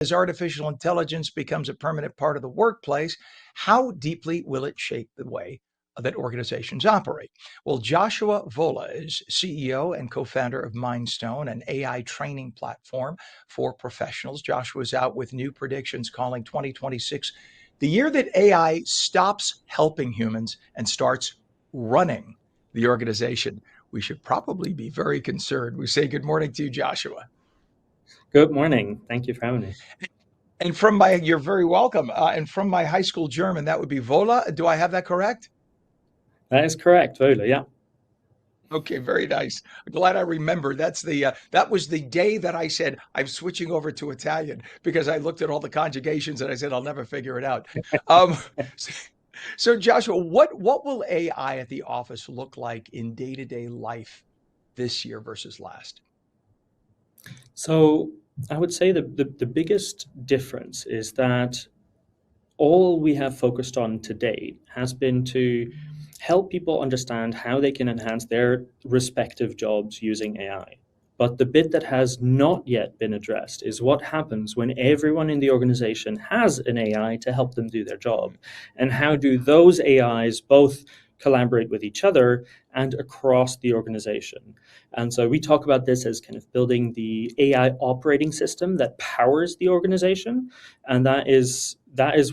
As artificial intelligence becomes a permanent part of the workplace, how deeply will it shape the way that organizations operate? Well, Joshua Wöhle is CEO and co-founder of Mindstone, an AI training platform for professionals. Joshua is out with new predictions calling 2026 the year that AI stops helping humans and starts running the organization. We should probably be very concerned. We say good morning to you, Joshua. Good morning. Thank you for having me. And you're very welcome. And from my high school German, that would be Vola. Do I have that correct? That is correct, Wöhle, yeah. Okay, very nice. Glad I remembered. That was the day that I said I'm switching over to Italian because I looked at all the conjugations and I said I'll never figure it out. Um, so Joshua, what will AI at the office look like in day-to-day life this year versus last? So I would say the biggest difference is that all we have focused on today has been to help people understand how they can enhance their respective jobs using AI. But the bit that has not yet been addressed is what happens when everyone in the organization has an AI to help them do their job. And how do those AIs both collaborate with each other and across the organization? And so we talk about this as kind of building the AI operating system that powers the organization. And that is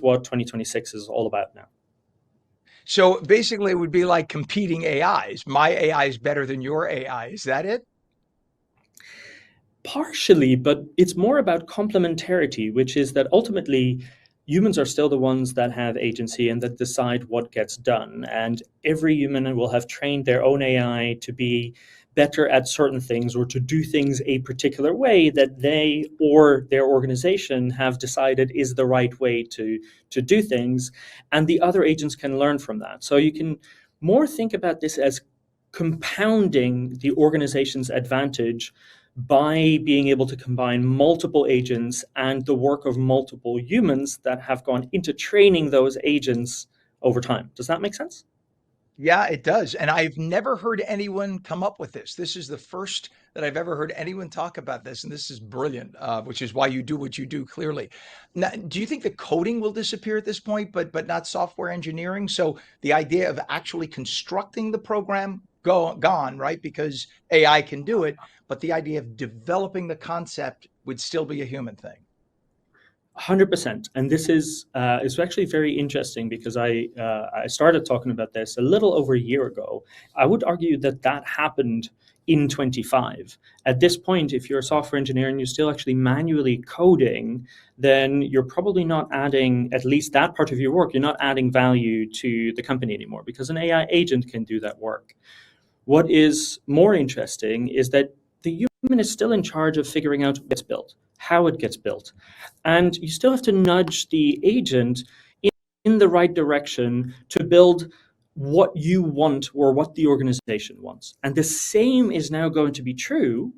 what 2026 is all about now. So basically, it would be like competing AIs. My AI is better than your AI. Is that it? Partially, but it's more about complementarity, which is that ultimately humans are still the ones that have agency and that decide what gets done. And every human will have trained their own AI to be better at certain things or to do things a particular way that they or their organization have decided is the right way to do things. And the other agents can learn from that. So you can more think about this as compounding the organization's advantage by being able to combine multiple agents and the work of multiple humans that have gone into training those agents over time. Does that make sense? Yeah, it does. And I've never heard anyone come up with this. This is the first that I've ever heard anyone talk about this. And this is brilliant, which is why you do what you do, clearly. Now, do you think the coding will disappear at this point, but not software engineering? So the idea of actually constructing the program gone, right? Because AI can do it, but the idea of developing the concept would still be a human thing. 100%. And this is actually very interesting because I started talking about this a little over a year ago. I would argue that happened in 25. At this point, if you're a software engineer and you're still actually manually coding, then you're probably not adding, at least that part of your work, you're not adding value to the company anymore because an AI agent can do that work. What is more interesting is that the human is still in charge of figuring out what gets built, how it gets built. And you still have to nudge the agent in the right direction to build what you want or what the organization wants. And the same is now going to be true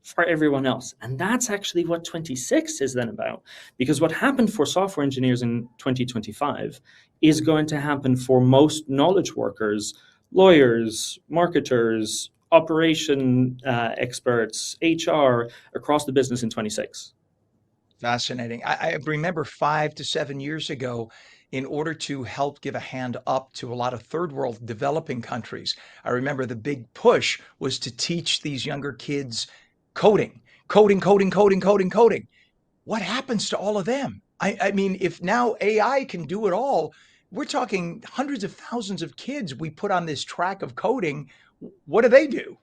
for everyone else. And that's actually what 26 is then about. Because what happened for software engineers in 2025 is going to happen for most knowledge workers, lawyers, marketers, operation experts, HR across the business in 26. Fascinating. I remember 5 to 7 years ago, in order to help give a hand up to a lot of third world developing countries, I remember the big push was to teach these younger kids coding, coding, coding, coding, coding, coding. What happens to all of them? I mean, if now AI can do it all, we're talking hundreds of thousands of kids we put on this track of coding. What do they do?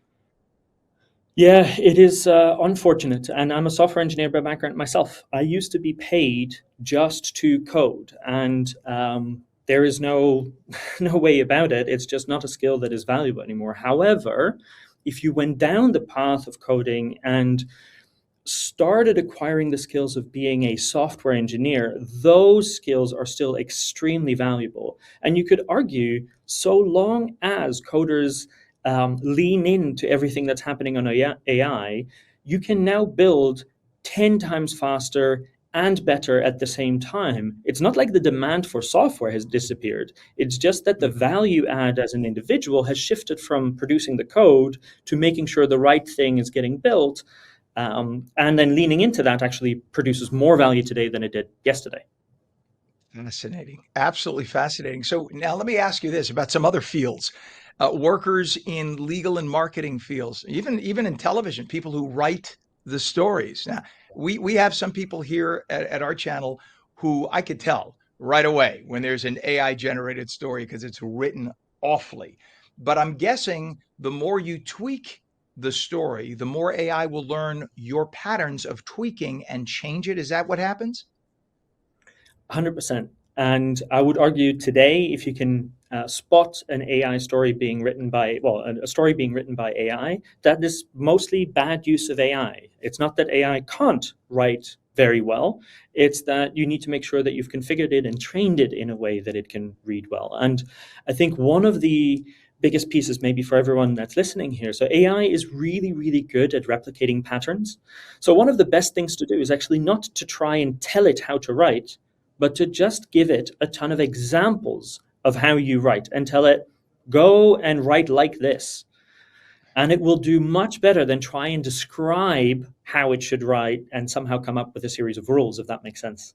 Yeah, it is unfortunate. And I'm a software engineer by background myself. I used to be paid just to code. And there is no way about it. It's just not a skill that is valuable anymore. However, if you went down the path of coding and started acquiring the skills of being a software engineer, those skills are still extremely valuable. And you could argue, so long as coders lean into everything that's happening on AI, you can now build 10 times faster and better at the same time. It's not like the demand for software has disappeared. It's just that the value add as an individual has shifted from producing the code to making sure the right thing is getting built. And then leaning into that actually produces more value today than it did yesterday. Fascinating. Absolutely fascinating. So now let me ask you this about some other fields. Workers in legal and marketing fields, even in television, people who write the stories. Now, we have some people here at our channel who I could tell right away when there's an AI generated story because it's written awfully. But I'm guessing the more you tweak the story, the more AI will learn your patterns of tweaking and change it. Is that what happens? 100%. And I would argue today, if you can spot an AI story being written by, well, a story being written by AI, that is mostly bad use of AI. It's not that AI can't write very well, it's that you need to make sure that you've configured it and trained it in a way that it can read well. And I think one of the biggest pieces, maybe for everyone that's listening here, so AI is really, really good at replicating patterns. So one of the best things to do is actually not to try and tell it how to write, but to just give it a ton of examples of how you write and tell it, go and write like this. And it will do much better than try and describe how it should write and somehow come up with a series of rules, if that makes sense.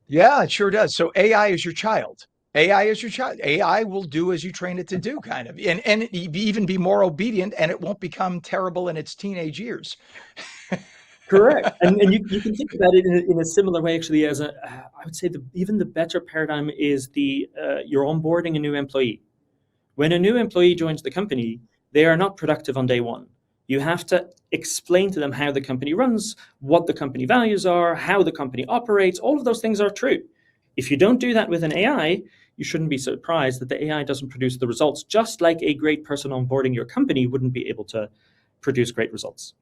Yeah, it sure does. So AI is your child. AI is your child. AI will do as you train it to do, kind of, and even be more obedient, and it won't become terrible in its teenage years. Correct. And you can think about it in a similar way, actually, as I would say even the better paradigm is you're onboarding a new employee. When a new employee joins the company, they are not productive on day one. You have to explain to them how the company runs, what the company values are, how the company operates. All of those things are true. If you don't do that with an AI, you shouldn't be surprised that the AI doesn't produce the results, just like a great person onboarding your company wouldn't be able to produce great results.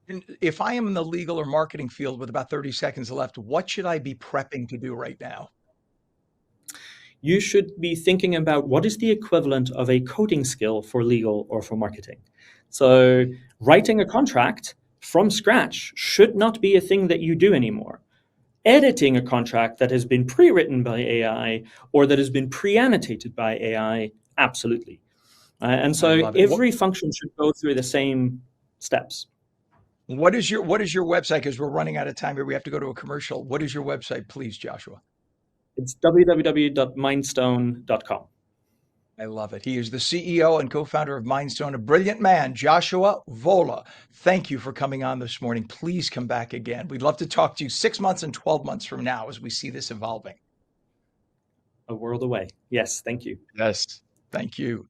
And if I am in the legal or marketing field with about 30 seconds left, what should I be prepping to do right now? You should be thinking about what is the equivalent of a coding skill for legal or for marketing. So, writing a contract from scratch should not be a thing that you do anymore. Editing a contract that has been pre written by AI or that has been pre annotated by AI, absolutely. And I so, love it. every function should go through the same steps. What is your website? Because we're running out of time here. We have to go to a commercial. What is your website, please, Joshua? It's www.mindstone.com. I love it. He is the CEO and co-founder of Mindstone, a brilliant man, Joshua Wöhle. Thank you for coming on this morning. Please come back again. We'd love to talk to you 6 months and 12 months from now as we see this evolving. A world away. Yes, thank you. Yes. Thank you.